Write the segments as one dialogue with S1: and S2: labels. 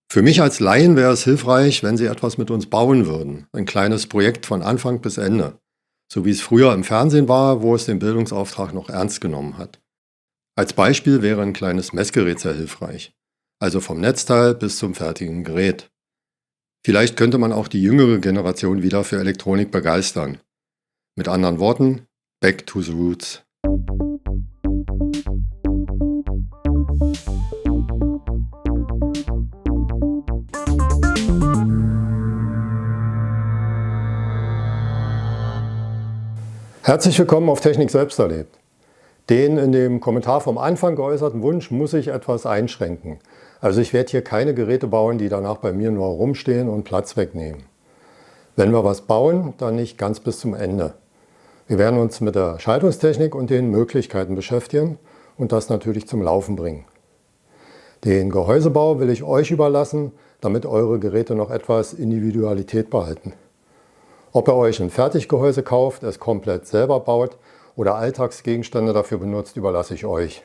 S1: Für mich als Laien wäre es hilfreich, wenn Sie etwas mit uns bauen würden. Ein kleines Projekt von Anfang bis Ende. So wie es früher im Fernsehen war, wo es den Bildungsauftrag noch ernst genommen hat. Als Beispiel wäre ein kleines Messgerät sehr hilfreich. Also vom Netzteil bis zum fertigen Gerät. Vielleicht könnte man auch die jüngere Generation wieder für Elektronik begeistern. Mit anderen Worten, back to the roots. Herzlich willkommen auf Technik selbst erlebt. Den in dem Kommentar vom Anfang geäußerten Wunsch muss ich etwas einschränken. Also ich werde hier keine Geräte bauen, die danach bei mir nur rumstehen und Platz wegnehmen. Wenn wir was bauen, dann nicht ganz bis zum Ende. Wir werden uns mit der Schaltungstechnik und den Möglichkeiten beschäftigen und das natürlich zum Laufen bringen. Den Gehäusebau will ich euch überlassen, damit eure Geräte noch etwas Individualität behalten. Ob ihr euch ein Fertiggehäuse kauft, es komplett selber baut oder Alltagsgegenstände dafür benutzt, überlasse ich euch.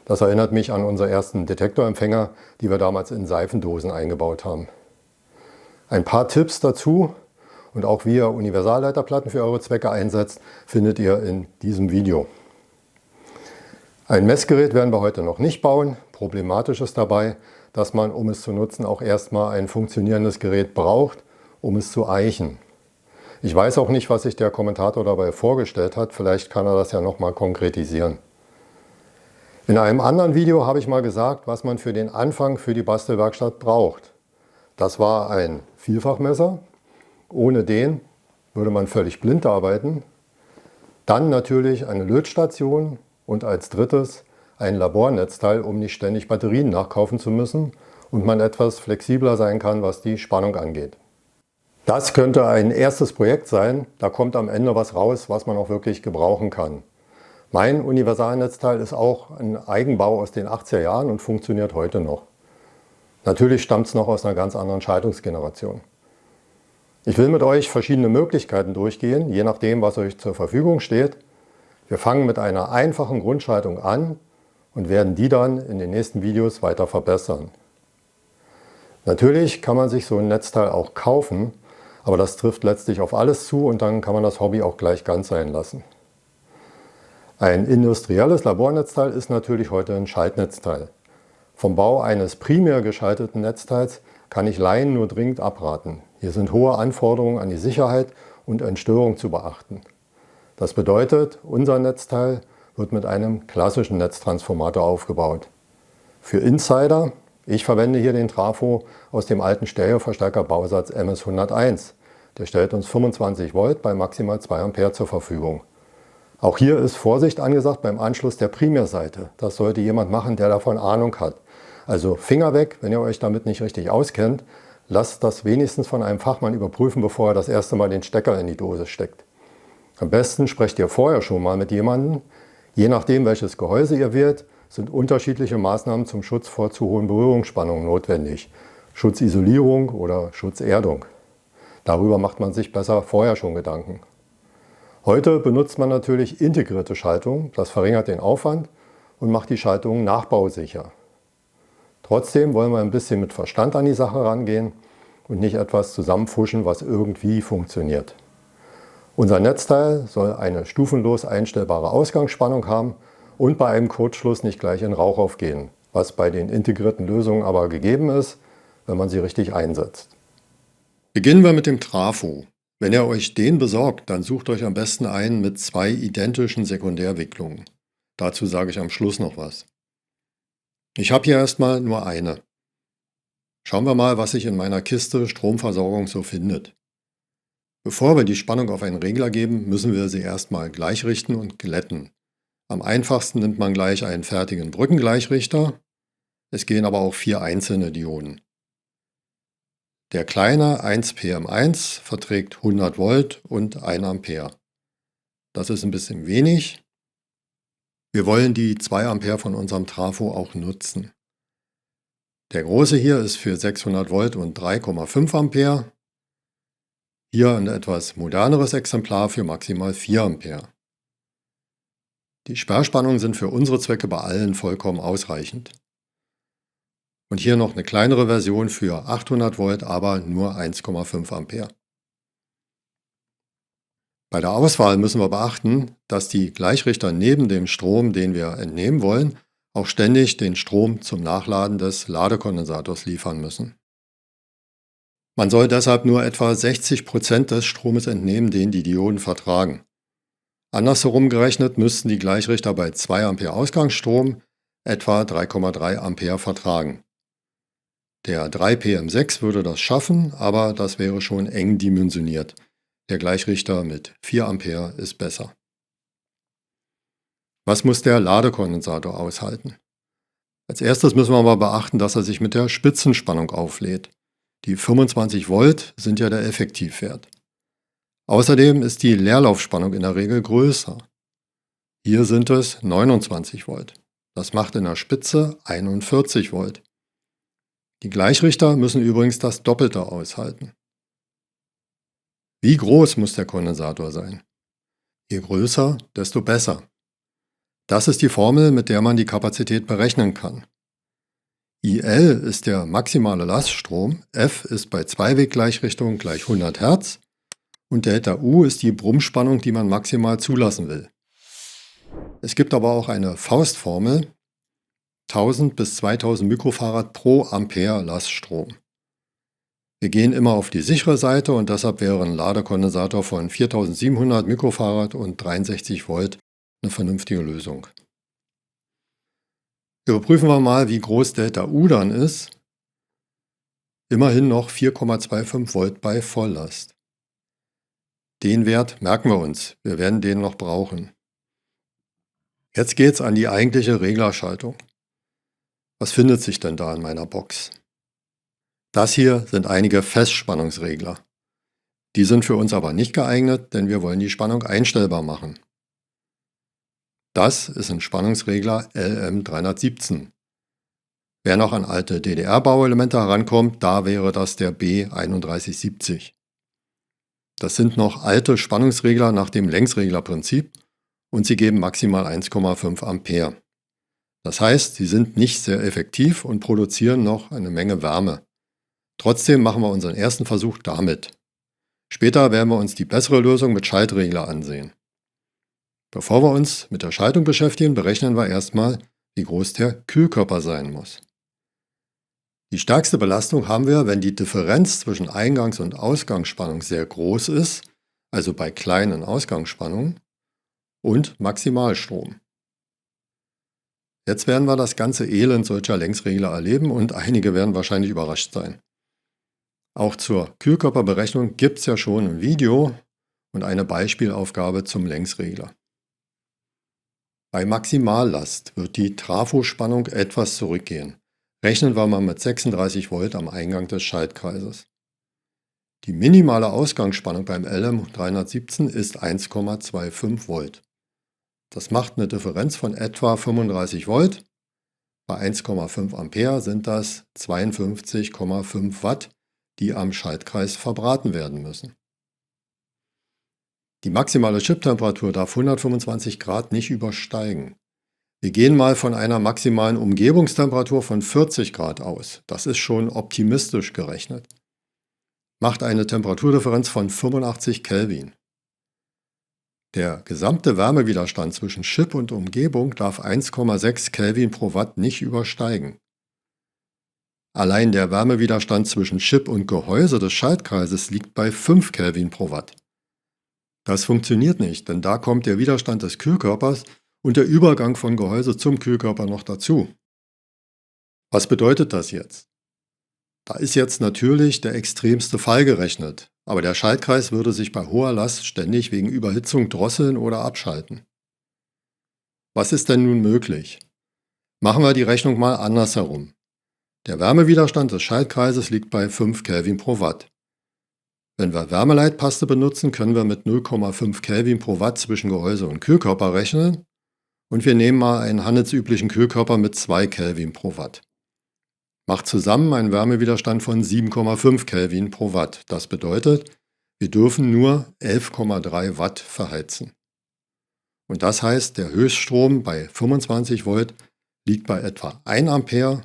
S1: Das erinnert mich an unsere ersten Detektorempfänger, die wir damals in Seifendosen eingebaut haben. Ein paar Tipps dazu und auch wie ihr Universalleiterplatten für eure Zwecke einsetzt, findet ihr in diesem Video. Ein Messgerät werden wir heute noch nicht bauen. Problematisch ist dabei, dass man, um es zu nutzen, auch erstmal ein funktionierendes Gerät braucht, um es zu eichen. Ich weiß auch nicht, was sich der Kommentator dabei vorgestellt hat. Vielleicht kann er das ja nochmal konkretisieren. In einem anderen Video habe ich mal gesagt, was man für den Anfang für die Bastelwerkstatt braucht. Das war ein Vielfachmesser. Ohne den würde man völlig blind arbeiten. Dann natürlich eine Lötstation und als drittes ein Labornetzteil, um nicht ständig Batterien nachkaufen zu müssen und man etwas flexibler sein kann, was die Spannung angeht. Das könnte ein erstes Projekt sein, da kommt am Ende was raus, was man auch wirklich gebrauchen kann. Mein Universalnetzteil ist auch ein Eigenbau aus den 80er Jahren und funktioniert heute noch. Natürlich stammt es noch aus einer ganz anderen Schaltungsgeneration. Ich will mit euch verschiedene Möglichkeiten durchgehen, je nachdem, was euch zur Verfügung steht. Wir fangen mit einer einfachen Grundschaltung an und werden die dann in den nächsten Videos weiter verbessern. Natürlich kann man sich so ein Netzteil auch kaufen, aber das trifft letztlich auf alles zu und dann kann man das Hobby auch gleich ganz sein lassen. Ein industrielles Labornetzteil ist natürlich heute ein Schaltnetzteil. Vom Bau eines primär geschalteten Netzteils kann ich Laien nur dringend abraten. Hier sind hohe Anforderungen an die Sicherheit und Entstörung zu beachten. Das bedeutet, unser Netzteil wird mit einem klassischen Netztransformator aufgebaut. Für Insider: Ich verwende hier den Trafo aus dem alten Stereoverstärker-Bausatz MS101. Der stellt uns 25 Volt bei maximal 2 Ampere zur Verfügung. Auch hier ist Vorsicht angesagt beim Anschluss der Primärseite. Das sollte jemand machen, der davon Ahnung hat. Also Finger weg, wenn ihr euch damit nicht richtig auskennt. Lasst das wenigstens von einem Fachmann überprüfen, bevor er das erste Mal den Stecker in die Dose steckt. Am besten sprecht ihr vorher schon mal mit jemandem. Je nachdem, welches Gehäuse ihr wählt, sind unterschiedliche Maßnahmen zum Schutz vor zu hohen Berührungsspannungen notwendig. Schutzisolierung oder Schutzerdung. Darüber macht man sich besser vorher schon Gedanken. Heute benutzt man natürlich integrierte Schaltung. Das verringert den Aufwand und macht die Schaltung nachbausicher. Trotzdem wollen wir ein bisschen mit Verstand an die Sache rangehen und nicht etwas zusammenfuschen, was irgendwie funktioniert. Unser Netzteil soll eine stufenlos einstellbare Ausgangsspannung haben und bei einem Kurzschluss nicht gleich in Rauch aufgehen, was bei den integrierten Lösungen aber gegeben ist, wenn man sie richtig einsetzt. Beginnen wir mit dem Trafo. Wenn ihr euch den besorgt, dann sucht euch am besten einen mit 2 identischen Sekundärwicklungen. Dazu sage ich am Schluss noch was. Ich habe hier erstmal nur eine. Schauen wir mal, was sich in meiner Kiste Stromversorgung so findet. Bevor wir die Spannung auf einen Regler geben, müssen wir sie erstmal gleichrichten und glätten. Am einfachsten nimmt man gleich einen fertigen Brückengleichrichter. Es gehen aber auch 4 einzelne Dioden. Der kleine 1PM1 verträgt 100 Volt und 1 Ampere. Das ist ein bisschen wenig. Wir wollen die 2 Ampere von unserem Trafo auch nutzen. Der große hier ist für 600 Volt und 3,5 Ampere. Hier ein etwas moderneres Exemplar für maximal 4 Ampere. Die Sperrspannungen sind für unsere Zwecke bei allen vollkommen ausreichend. Und hier noch eine kleinere Version für 800 Volt, aber nur 1,5 Ampere. Bei der Auswahl müssen wir beachten, dass die Gleichrichter neben dem Strom, den wir entnehmen wollen, auch ständig den Strom zum Nachladen des Ladekondensators liefern müssen. Man soll deshalb nur etwa 60% des Stromes entnehmen, den die Dioden vertragen. Andersherum gerechnet müssten die Gleichrichter bei 2 Ampere Ausgangsstrom etwa 3,3 Ampere vertragen. Der 3PM6 würde das schaffen, aber das wäre schon eng dimensioniert. Der Gleichrichter mit 4 Ampere ist besser. Was muss der Ladekondensator aushalten? Als erstes müssen wir aber beachten, dass er sich mit der Spitzenspannung auflädt. Die 25 Volt sind ja der Effektivwert. Außerdem ist die Leerlaufspannung in der Regel größer. Hier sind es 29 Volt. Das macht in der Spitze 41 Volt. Die Gleichrichter müssen übrigens das Doppelte aushalten. Wie groß muss der Kondensator sein? Je größer, desto besser. Das ist die Formel, mit der man die Kapazität berechnen kann. IL ist der maximale Laststrom, F ist bei Zweiweggleichrichtung gleich 100 Hertz und Δ-U ist die Brummspannung, die man maximal zulassen will. Es gibt aber auch eine Faustformel, 1000 bis 2000 Mikrofarad pro Ampere Laststrom. Wir gehen immer auf die sichere Seite und deshalb wäre ein Ladekondensator von 4700 Mikrofarad und 63 Volt eine vernünftige Lösung. Überprüfen wir mal, wie groß Δ-U dann ist. Immerhin noch 4,25 Volt bei Volllast. Den Wert merken wir uns, wir werden den noch brauchen. Jetzt geht es an die eigentliche Reglerschaltung. Was findet sich denn da in meiner Box? Das hier sind einige Festspannungsregler. Die sind für uns aber nicht geeignet, denn wir wollen die Spannung einstellbar machen. Das ist ein Spannungsregler LM317. Wer noch an alte DDR-Bauelemente herankommt, da wäre das der B3170. Das sind noch alte Spannungsregler nach dem Längsreglerprinzip und sie geben maximal 1,5 Ampere. Das heißt, sie sind nicht sehr effektiv und produzieren noch eine Menge Wärme. Trotzdem machen wir unseren ersten Versuch damit. Später werden wir uns die bessere Lösung mit Schaltregler ansehen. Bevor wir uns mit der Schaltung beschäftigen, berechnen wir erstmal, wie groß der Kühlkörper sein muss. Die stärkste Belastung haben wir, wenn die Differenz zwischen Eingangs- und Ausgangsspannung sehr groß ist, also bei kleinen Ausgangsspannungen, und Maximalstrom. Jetzt werden wir das ganze Elend solcher Längsregler erleben und einige werden wahrscheinlich überrascht sein. Auch zur Kühlkörperberechnung gibt es ja schon ein Video und eine Beispielaufgabe zum Längsregler. Bei Maximallast wird die Trafospannung etwas zurückgehen. Rechnen wir mal mit 36 Volt am Eingang des Schaltkreises. Die minimale Ausgangsspannung beim LM317 ist 1,25 Volt. Das macht eine Differenz von etwa 35 Volt. Bei 1,5 Ampere sind das 52,5 Watt, die am Schaltkreis verbraten werden müssen. Die maximale Chiptemperatur darf 125 Grad nicht übersteigen. Wir gehen mal von einer maximalen Umgebungstemperatur von 40 Grad aus. Das ist schon optimistisch gerechnet. Macht eine Temperaturdifferenz von 85 Kelvin. Der gesamte Wärmewiderstand zwischen Chip und Umgebung darf 1,6 Kelvin pro Watt nicht übersteigen. Allein der Wärmewiderstand zwischen Chip und Gehäuse des Schaltkreises liegt bei 5 Kelvin pro Watt. Das funktioniert nicht, denn da kommt der Widerstand des Kühlkörpers und der Übergang von Gehäuse zum Kühlkörper noch dazu. Was bedeutet das jetzt? Da ist jetzt natürlich der extremste Fall gerechnet, aber der Schaltkreis würde sich bei hoher Last ständig wegen Überhitzung drosseln oder abschalten. Was ist denn nun möglich? Machen wir die Rechnung mal andersherum. Der Wärmewiderstand des Schaltkreises liegt bei 5 Kelvin pro Watt. Wenn wir Wärmeleitpaste benutzen, können wir mit 0,5 Kelvin pro Watt zwischen Gehäuse und Kühlkörper rechnen und wir nehmen mal einen handelsüblichen Kühlkörper mit 2 Kelvin pro Watt. Macht zusammen einen Wärmewiderstand von 7,5 Kelvin pro Watt. Das bedeutet, wir dürfen nur 11,3 Watt verheizen. Und das heißt, der Höchststrom bei 25 Volt liegt bei etwa 1 Ampere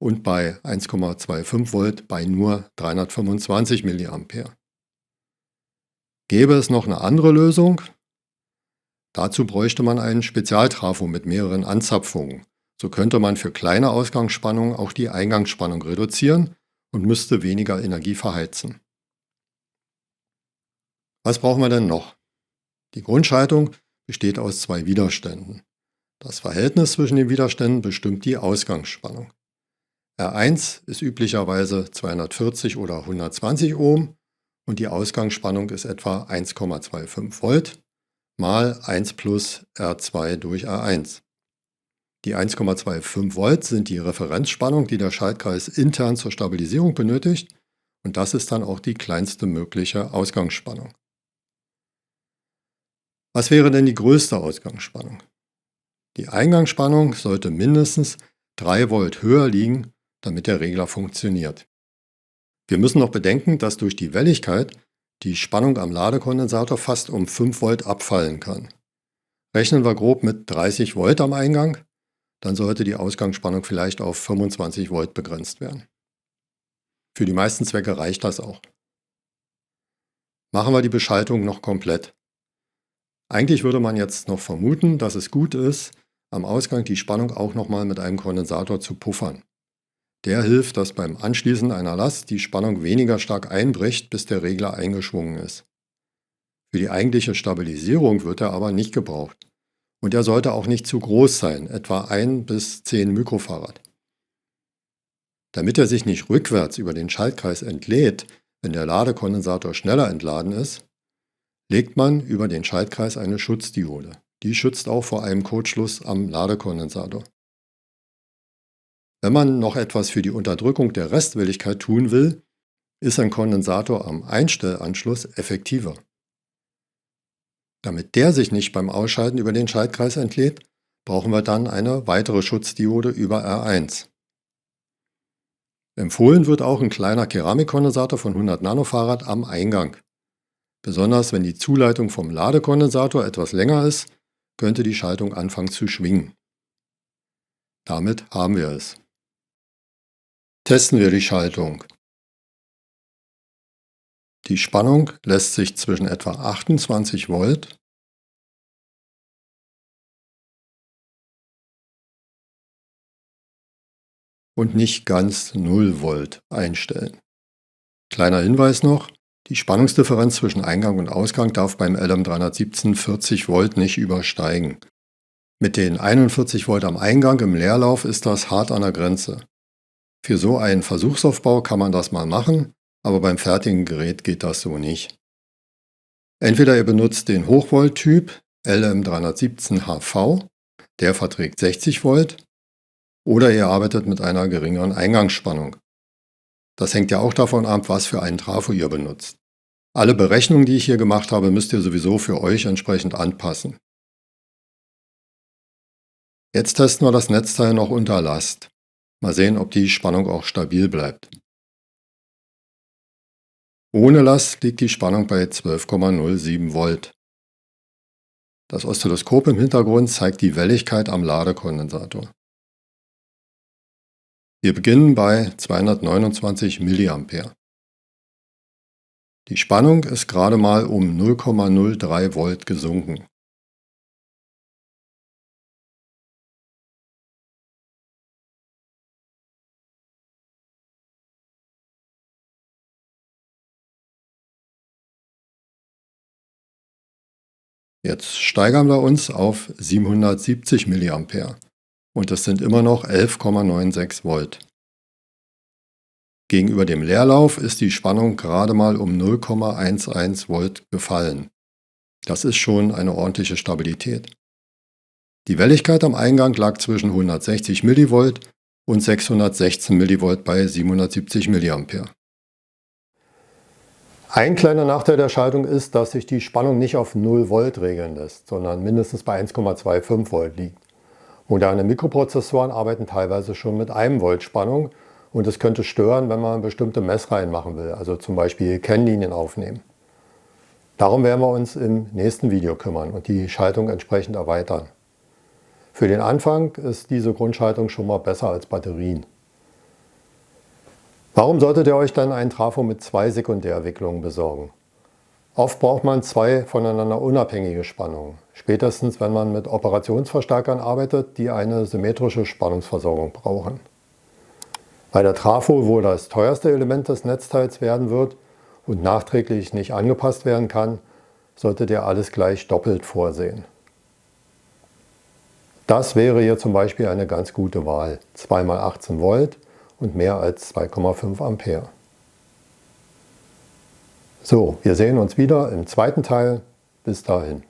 S1: und bei 1,25 Volt bei nur 325 mA. Gäbe es noch eine andere Lösung? Dazu bräuchte man einen Spezialtrafo mit mehreren Anzapfungen. So könnte man für kleine Ausgangsspannungen auch die Eingangsspannung reduzieren und müsste weniger Energie verheizen. Was brauchen wir denn noch? Die Grundschaltung besteht aus zwei Widerständen. Das Verhältnis zwischen den Widerständen bestimmt die Ausgangsspannung. R1 ist üblicherweise 240 oder 120 Ohm und die Ausgangsspannung ist etwa 1,25 Volt mal 1 plus R2 durch R1. Die 1,25 Volt sind die Referenzspannung, die der Schaltkreis intern zur Stabilisierung benötigt, und das ist dann auch die kleinste mögliche Ausgangsspannung. Was wäre denn die größte Ausgangsspannung? Die Eingangsspannung sollte mindestens 3 Volt höher liegen, damit der Regler funktioniert. Wir müssen noch bedenken, dass durch die Welligkeit die Spannung am Ladekondensator fast um 5 Volt abfallen kann. Rechnen wir grob mit 30 Volt am Eingang, dann sollte die Ausgangsspannung vielleicht auf 25 Volt begrenzt werden. Für die meisten Zwecke reicht das auch. Machen wir die Beschaltung noch komplett. Eigentlich würde man jetzt noch vermuten, dass es gut ist, am Ausgang die Spannung auch nochmal mit einem Kondensator zu puffern. Der hilft, dass beim Anschließen einer Last die Spannung weniger stark einbricht, bis der Regler eingeschwungen ist. Für die eigentliche Stabilisierung wird er aber nicht gebraucht. Und er sollte auch nicht zu groß sein, etwa 1 bis 10 Mikrofarad. Damit er sich nicht rückwärts über den Schaltkreis entlädt, wenn der Ladekondensator schneller entladen ist, legt man über den Schaltkreis eine Schutzdiode. Die schützt auch vor einem Kurzschluss am Ladekondensator. Wenn man noch etwas für die Unterdrückung der Restwelligkeit tun will, ist ein Kondensator am Einstellanschluss effektiver. Damit der sich nicht beim Ausschalten über den Schaltkreis entlädt, brauchen wir dann eine weitere Schutzdiode über R1. Empfohlen wird auch ein kleiner Keramikkondensator von 100 Nanofarad am Eingang. Besonders wenn die Zuleitung vom Ladekondensator etwas länger ist, könnte die Schaltung anfangen zu schwingen. Damit haben wir es. Testen wir die Schaltung. Die Spannung lässt sich zwischen etwa 28 Volt und nicht ganz 0 Volt einstellen. Kleiner Hinweis noch, die Spannungsdifferenz zwischen Eingang und Ausgang darf beim LM317 40 Volt nicht übersteigen. Mit den 41 Volt am Eingang im Leerlauf ist das hart an der Grenze. Für so einen Versuchsaufbau kann man das mal machen, aber beim fertigen Gerät geht das so nicht. Entweder ihr benutzt den Hochvolt-Typ LM317HV, der verträgt 60 Volt, oder ihr arbeitet mit einer geringeren Eingangsspannung. Das hängt ja auch davon ab, was für einen Trafo ihr benutzt. Alle Berechnungen, die ich hier gemacht habe, müsst ihr sowieso für euch entsprechend anpassen. Jetzt testen wir das Netzteil noch unter Last. Mal sehen, ob die Spannung auch stabil bleibt. Ohne Last liegt die Spannung bei 12,07 Volt. Das Oszilloskop im Hintergrund zeigt die Welligkeit am Ladekondensator. Wir beginnen bei 229 mA. Die Spannung ist gerade mal um 0,03 Volt gesunken. Jetzt steigern wir uns auf 770 mA und es sind immer noch 11,96 Volt. Gegenüber dem Leerlauf ist die Spannung gerade mal um 0,11 Volt gefallen. Das ist schon eine ordentliche Stabilität. Die Welligkeit am Eingang lag zwischen 160 mV und 616 mV bei 770 mA. Ein kleiner Nachteil der Schaltung ist, dass sich die Spannung nicht auf 0 Volt regeln lässt, sondern mindestens bei 1,25 Volt liegt. Moderne Mikroprozessoren arbeiten teilweise schon mit 1 Volt Spannung und es könnte stören, wenn man bestimmte Messreihen machen will, also zum Beispiel Kennlinien aufnehmen. Darum werden wir uns im nächsten Video kümmern und die Schaltung entsprechend erweitern. Für den Anfang ist diese Grundschaltung schon mal besser als Batterien. Warum solltet ihr euch dann einen Trafo mit 2 Sekundärwicklungen besorgen? Oft braucht man 2 voneinander unabhängige Spannungen, spätestens wenn man mit Operationsverstärkern arbeitet, die eine symmetrische Spannungsversorgung brauchen. Weil der Trafo wohl das teuerste Element des Netzteils werden wird und nachträglich nicht angepasst werden kann, solltet ihr alles gleich doppelt vorsehen. Das wäre hier zum Beispiel eine ganz gute Wahl, 2 x 18 Volt und mehr als 2,5 Ampere. So, wir sehen uns wieder im zweiten Teil. Bis dahin.